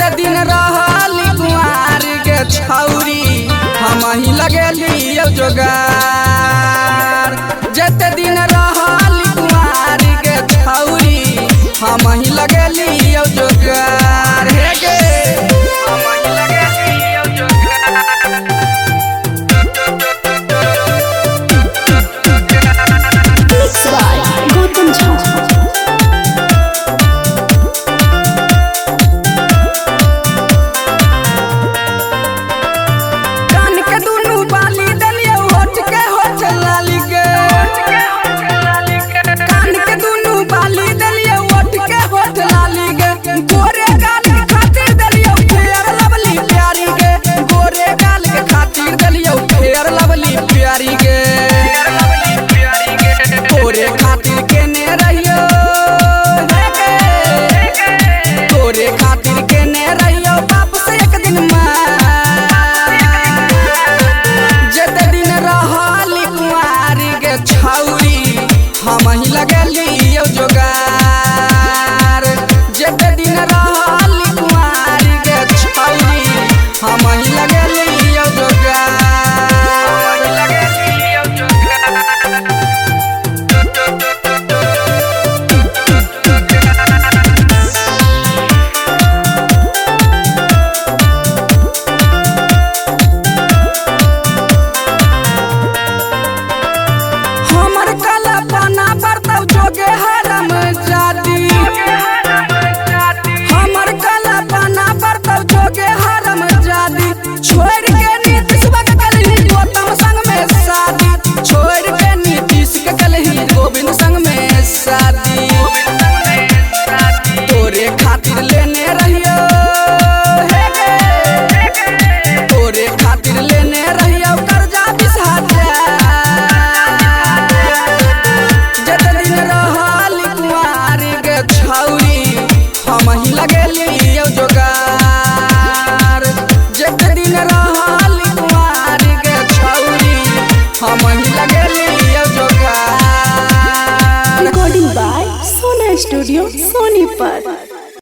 जते दिन रहली कुंवार के छौरी हम ही लगेली जोगार। जते दिन रहली कुंवार के छौरी हम ही लगेली जोगार। हे गे हम ही लगेली जोगार। तोरे खातिर केने रहियो तोरे खातिर